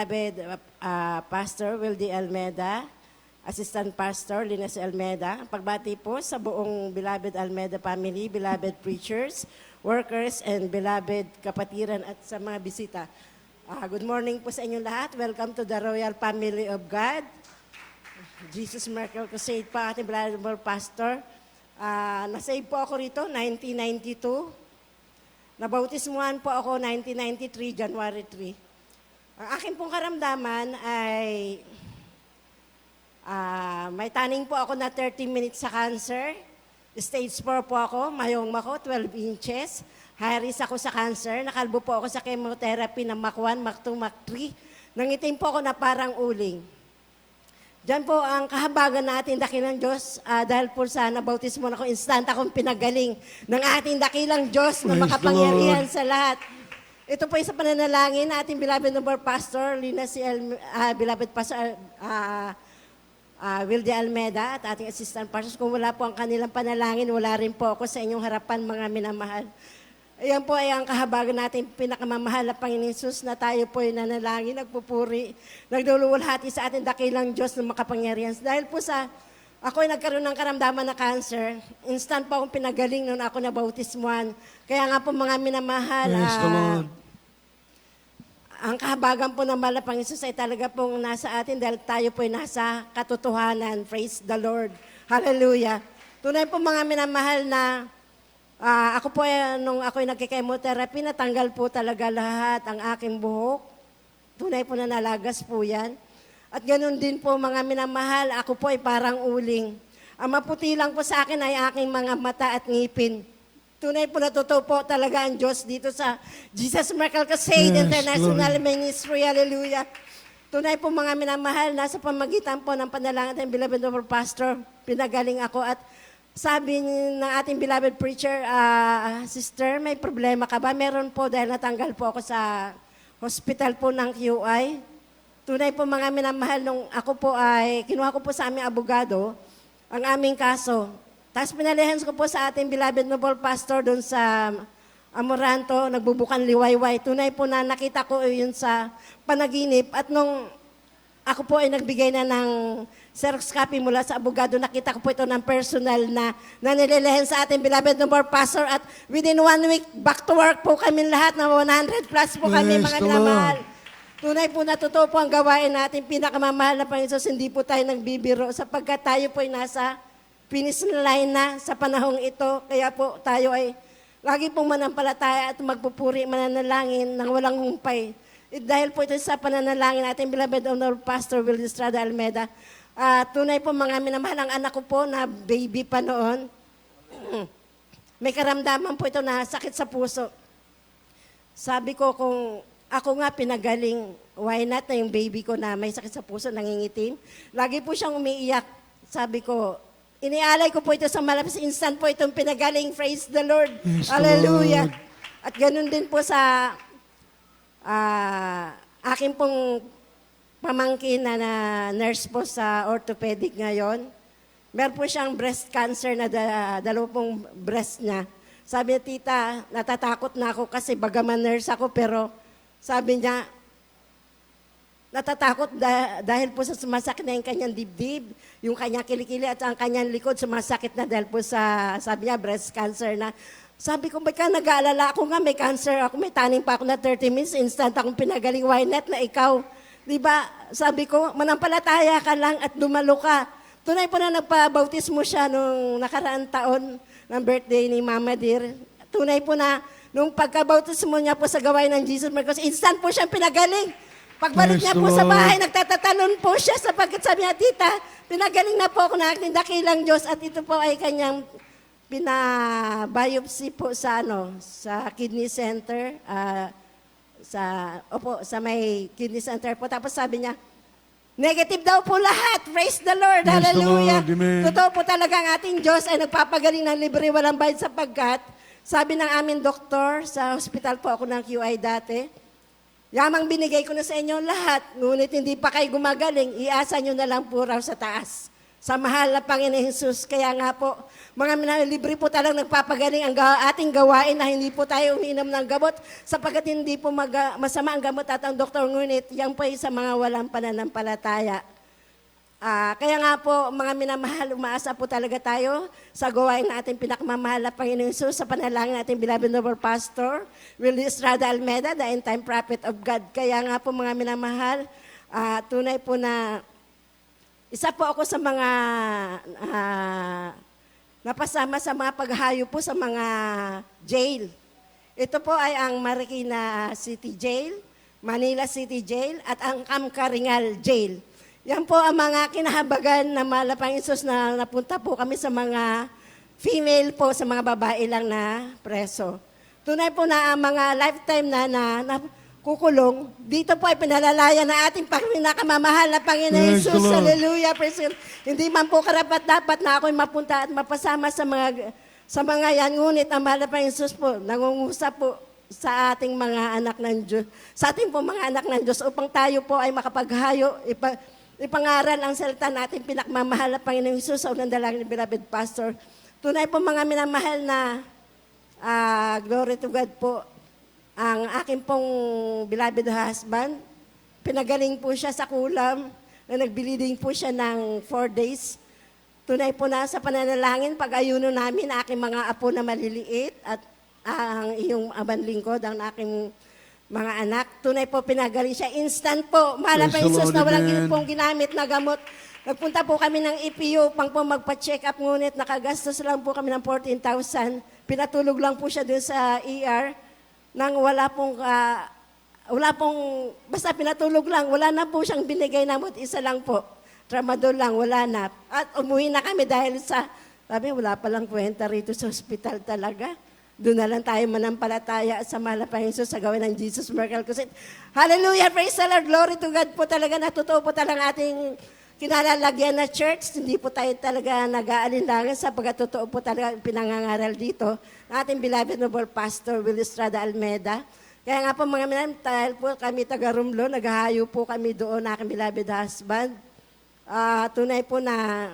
Beloved Pastor Wildy Almeda, Assistant Pastor Linus Almeda. Pagbati po sa buong Beloved Almeda family, beloved preachers, workers, and beloved kapatiran at sa mga bisita. Good morning po sa inyong lahat. Welcome to the Royal Family of God. Jesus Miracle Crusade pa ating beloved pastor. Nasave po ako rito, 1992. Nabautismuhan po ako 1993, January 3. Ang aking pong karamdaman ay may taning po ako na 30 minutes sa cancer. Stage 4 po ako, mayong ako, 12 inches. High risk ako sa cancer. Nakalbo po ako sa chemotherapy ng Mach 1, Mach 2, Mach 3. Nangitim po ako na parang uling. Diyan po ang kahabagan natin dakilang Diyos dahil po sa nabautismo na ako, instant akong pinagaling ng ating dakilang Diyos na makapangyarihan sa lahat. Ito po isa pananalangin na ating beloved number pastor, beloved pastor Wildy Almeda at ating assistant pastor. Kung wala po ang kanilang panalangin, wala rin po ako sa inyong harapan, mga minamahal. Ayan po ay ang kahabagan natin, pinakamamahal na Panginoon Jesus na tayo po ay nanalangin, nagpupuri, nagduluwalhati sa ating dakilang Diyos na makapangyarihan. Dahil po sa ako ay nagkaroon ng karamdaman na cancer, instant po akong pinagaling noon ako na bautismuhan. Kaya nga po mga minamahal, ang kahabagan po ng mahal na Panginoon Jesus ay talaga pong nasa atin dahil tayo po ay nasa katotohanan. Praise the Lord. Hallelujah. Tunay po mga minamahal na ako po nung ako ay nagkikemotherapy, natanggal po talaga lahat ang aking buhok. Tunay po na nalagas po yan. At ganoon din po mga minamahal, ako po ay parang uling. Ang maputi lang po sa akin ay aking mga mata at ngipin. Tunay po na totoo po talaga ang Diyos dito sa Jesus Miracle Crusade International Ministry. Hallelujah. Tunay po mga minamahal, nasa pamagitan po ng panalangin ng beloved over pastor, pinagaling ako at sabi ng ating beloved preacher, sister, may problema ka ba? Meron po dahil natanggal po ako sa hospital po ng QI. Tunay po mga minamahal, nung ako po ay, kinuha ko po sa aming abogado, ang aming kaso. Tapos pinalihan ko po sa ating beloved noble pastor doon sa Amoranto, nagbubukan liwayway. Tunay po na nakita ko yun sa panaginip. At nung ako po ay nagbigay na ng Xerox copy mula sa abogado, nakita ko po ito ng personal na nililihan sa ating beloved noble pastor. At within 1 week, back to work po kami lahat na 100 plus po kami mga minamahal. Tunay po na totoo po ang gawain natin, pinakamamahal na Panginoon, hindi po tayo nagbibiro sapagkat tayo po ay nasa finish line na sa panahong ito. Kaya po tayo ay lagi pong manampalataya at magpupuri, mananalangin ng walang humpay. Dahil po ito sa pananalangin natin, beloved Honorable Pastor Wildy Estrada Almeda. Tunay po mga minamahal, ang anak ko po na baby pa noon. May karamdaman po ito na sakit sa puso. Sabi ko kung ako nga pinagaling, why not na yung baby ko na may sakit sa puso, nangingitim. Lagi po siyang umiiyak. Sabi ko, inialay ko po ito sa malapis instant po itong pinagaling. Praise the Lord. Yes, hallelujah. Lord. At ganun din po sa aking pong pamangkin na nurse po sa orthopedic ngayon. Meron po siyang breast cancer na dalawa pong breast niya. Sabi niya, tita, natatakot na ako kasi bagaman nurse ako, pero sabi niya, natatakot dahil po sa sumasakit na yung kanyang dibdib, yung kanyang kilikili at ang kanyang likod sumasakit na dahil po sa, sabi niya, breast cancer na. Sabi ko, ba't ka nag-aalala? Ako nga may cancer, ako may taning pa ako na 30 minutes, instant akong pinagaling, why not na ikaw? Diba? Sabi ko, manampalataya ka lang at dumalo ka. Tunay po na nagpabautismo siya nung nakaraang taon ng birthday ni Mama Dear. Tunay po na nung pagkabautismo niya po sa gawain ng Jesus Miracle, instant po siyang pinagaling. Pagbalik niya po sa bahay, nagtatatalon po siya sapagkat sabi niya, tita, pinagaling na po ako na aking dakilang Diyos at ito po ay kanyang pinabiopsy po sa sa kidney center, sa may kidney center po. Tapos sabi niya, negative daw po lahat. Praise the Lord. Yes, hallelujah. Lord, totoo po talaga ang ating Diyos ay nagpapagaling ng libre walang bayad sapagkat sabi ng aming doktor, sa hospital po ako ng QI dati, yamang binigay ko na sa inyo lahat, ngunit hindi pa kayo gumagaling, iasa nyo na lang po raw sa taas. sa mahal na Panginoon Jesus. Kaya nga po, mga minamahal, libre po talagang nagpapagaling ang ating gawain na hindi po tayo umiinom ng gamot sapagkat hindi po masama ang gamot at ang doktor, ngunit yan po ay sa mga walang pananampalataya. Kaya nga po, mga minamahal, umaasa po talaga tayo sa gawain na ating pinakmamahal na Panginoon Jesus, sa panalangin natin beloved noble pastor, Willie Estrada Almeda, the end-time prophet of God. Kaya nga po, mga minamahal, tunay po na isa po ako sa mga napasama sa mga paghahayo po sa mga jail. Ito po ay ang Marikina City Jail, Manila City Jail, at ang Kamkaringal Jail. Yan po ang mga kinahabagan na malapang Isus na napunta po kami sa mga female po, sa mga babae lang na preso. Tunay po na ang mga lifetime na kukulong, dito po ay pinalalaya na ating pinakamamahal na Panginoon Isus. Hallelujah, praise God. Hindi man po karapat-dapat na ako'y mapunta at mapasama sa mga yan. Ngunit ang mahal na Panginoon Isus po, nangungusap po sa ating mga anak ng Diyos, sa ating po mga anak ng Diyos upang tayo po ay makapaghayo, ipangaral ang salita natin pinakmamahal na Panginoong Isus sa unang dalangin ng beloved pastor. Tunay po mga minamahal na glory to God po, ang aking pong beloved husband, pinagaling po siya sa kulam, na nagbiliding po siya ng 4 days. Tunay po na sa pananalangin, pag-ayuno namin, aking mga apo na maliliit at ang iyong aban lingkod, ang aking mga anak. Tunay po, pinagaling siya. Instant po. Mahal pa Isus na walang pong ginamit na gamot. Nagpunta po kami ng EPU pang po magpa-check up, ngunit nakagastos lang po kami ng 14,000. Pinatulog lang po siya dun sa ER nang wala pong, basta pinatulog lang. Wala na po siyang binigay na gamot. Isa lang po. Tramadol lang, wala na. At umuwi na kami dahil sabi, wala palang kwenta rito sa hospital talaga. Doon na lang tayo manampalataya sa mahal na Panginoon Jesus sa gawin ng Jesus Miracle Crusade. Hallelujah! Praise the Lord! Glory to God po talaga. Natutuo po talaga ating kinalalagyan na church. Hindi po tayo talaga nag-aalinlangan sa pagkatotoo po talaga pinangangaral dito ng ating beloved noble pastor, Willie Estrada Almeda. Kaya nga po mga minamahal, dahil po kami taga-Rumlo, naghahayo po kami doon na aking beloved husband. Tunay po na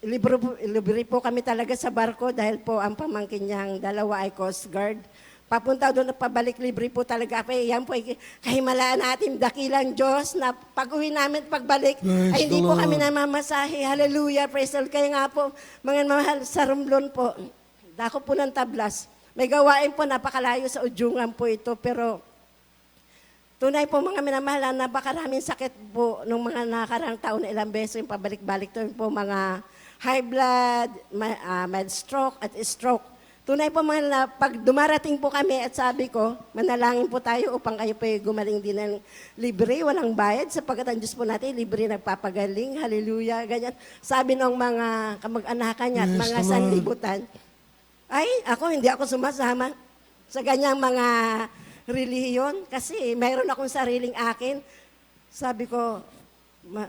libre po kami talaga sa barko dahil po ang pamangkin niyang dalawa ay Coast Guard. Papunta doon at pabalik, libre po talaga. Yan po ay kahimalaan natin, dakilang Diyos na pag-uwi namin, pagbalik, ay hindi po kami namamasahe. Hallelujah, praise the Lord. Kaya nga po, mga mahal, sa Romblon po, dako po ng tablas. May gawain po, napakalayo sa Udyungan po ito, pero tunay po mga minamahal, napakaraming sakit po nung mga nakarang taon na ilang beses yung pabalik-balik to po mga high blood, mild stroke at stroke. Tunay po mga na pag dumarating po kami at sabi ko, manalangin po tayo upang kayo po gumaling din ng libre, walang bayad, sapagkat ang Diyos po natin, libre nagpapagaling, hallelujah, ganyan. Sabi ng mga kamag-anakan niya at mga sanlibutan, ay, hindi ako sumasama sa ganyang mga relihiyon kasi mayroon akong sariling akin. Sabi ko,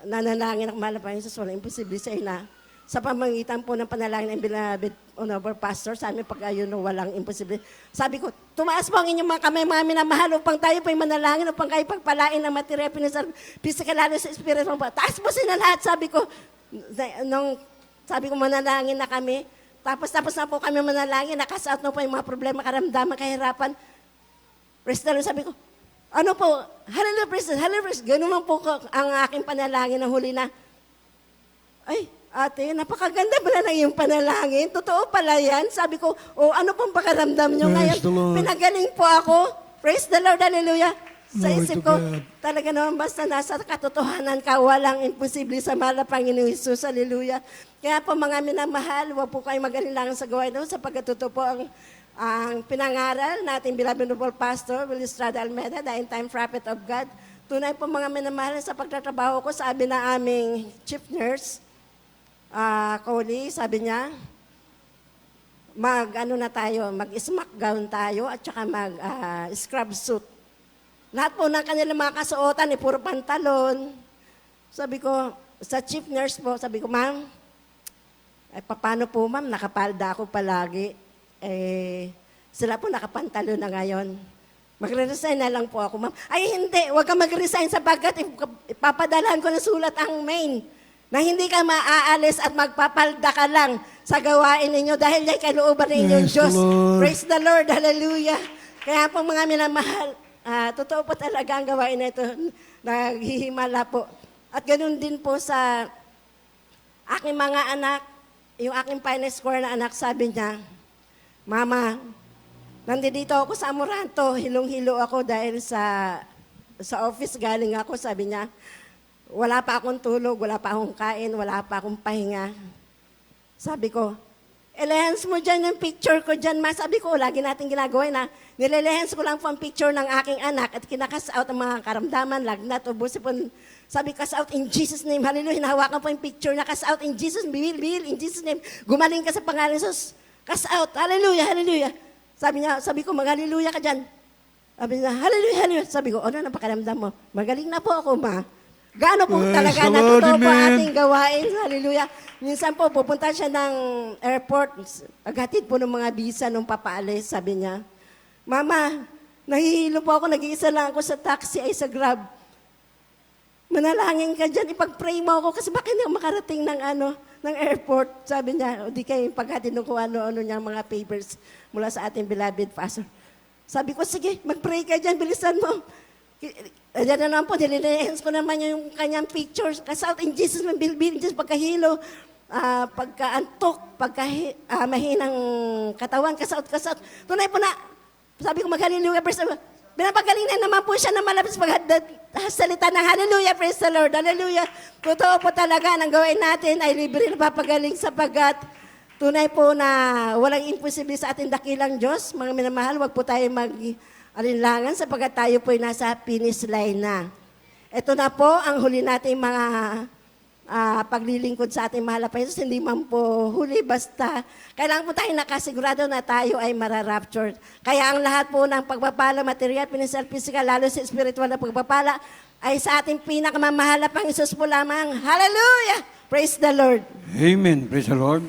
nanalangin ako mahal na Panginoon, walang imposible sa ina. Sa pamamagitan po ng panalangin ng beloved honorable pastor, sa amin pag-ayun walang imposible. Sabi ko, tumaas po ang inyong mga kamay, mga minamahal, upang tayo po'y manalangin, upang kayo pagpalain ng material, physical, lalo sa spirit. Taas po sila lahat, sabi ko, manalangin na kami. Tapos na po kami manalangin, nakasaot na po yung mga problema, karamdaman, kahirapan. Praise the Lord, sabi ko, ano po, hallelujah, praise the Lord, hallelujah, praise. Ganun lang po ang aking panalangin na huli na, ay, ate, napakaganda pala ng iyong panalangin. Totoo pala yan. Sabi ko, ano pong pakaramdam nyo ngayon? Pinagaling po ako. Praise the Lord, hallelujah. Sa isip ko, talaga naman basta nasa katotohanan ka, walang imposible sa mahal na Panginoong Jesus, hallelujah. Kaya po mga minamahal, huwag po kayo mag-alilangan sa gawain doon sapagkat totoo po ang pinangaral natin beloved noble pastor, Willie Estrada Almeda, the end-time prophet of God. Tunay po mga minamahal sa pagtatrabaho ko, sabi na aming chief nurse, Koli, sabi niya, mag-smack gown tayo at saka mag-scrub suit. Lahat po ng kanilang mga kasuotan, puro pantalon. Sabi ko, sa chief nurse po, sabi ko, ma'am, paano po ma'am, nakapalda ako palagi. Sila po nakapantalon na ngayon. Magre-resign na lang po ako, ma'am. Ay, hindi, huwag ka mag-resign sapagkat ipapadalahan ko ng sulat ang main. na hindi ka maaalis at magpapalda ka lang sa gawain ninyo dahil ay kalooban ninyo Yes, Diyos. Lord. Praise the Lord. Hallelujah. Kaya po mga minamahal, totoo po talaga ang gawain na ito. Naghihimala po. At ganoon din po sa aking mga anak, yung aking finest score na anak, sabi niya, Mama, nandito ako sa Amoranto, hilong-hilo ako dahil sa office galing ako, sabi niya, wala pa akong tulog, wala pa akong kain, wala pa akong pahinga. Sabi ko, ilehens mo dyan yung picture ko dyan, ma. Sabi ko, lagi natin ginagawa na, nililehens ko lang po ang picture ng aking anak at kinakas-out ang mga karamdaman, lagnat, o busipon. Sabi, kas-out in Jesus' name. Hallelujah, hinahawakan po yung picture na kas-out in Jesus' name, bihil, in Jesus' name. Gumaling ka sa pangalan ng Jesus. Kas-out, hallelujah, hallelujah. Sabi ko, mag-hallelujah ka dyan. Sabi niya, hallelujah, hallelujah. Sabi ko, ano na pakiramdam mo? Magaling na po ako, ma. Gaano po Praise talaga the Lord, natutuwa po amen. ating gawain. Hallelujah. Minsan po, pupunta siya ng airport. Aghatid po ng mga visa nung papaalis. Sabi niya, Mama, nahihilo po ako. Nag-iisa lang ako sa taxi ay sa Grab. Manalangin ka dyan. Ipag-pray mo ako kasi bakit hindi ako makarating ng airport. Sabi niya, o di kayo paghatid ng kung ano-ano niya mga papers mula sa ating beloved pastor. Sabi ko, sige, mag-pray ka dyan. Bilisan mo. Ayan na naman po, nililehens ko naman yung kanyang pictures. Kas-out in Jesus, mabilbil, just pagkahilo, pagkaantok, mahinang katawan, kas-out. Tunay po na, sabi ko mag-hallelujah, praise the Lord. Binapagaling na naman po siya na malapit salita ng hallelujah, praise the Lord, hallelujah. Totoo po talaga, ang gawain natin ay libre na papagaling sapagkat tunay po na walang imposible sa ating dakilang Diyos. Mga minamahal, wag po tayo mag-alinlangan sapagkat tayo po ay nasa finish line na. Ito na po ang huli nating mga paglilingkod sa ating mahal na Panginoon. Hindi man po huli, basta kailangan po tayo nakasigurado na tayo ay mararapture. Kaya ang lahat po ng pagpapala, material, financial, physical, lalo sa spiritual na pagpapala, ay sa ating pinakamamahal na Panginoon po lamang. Hallelujah! Praise the Lord! Amen. Praise the Lord.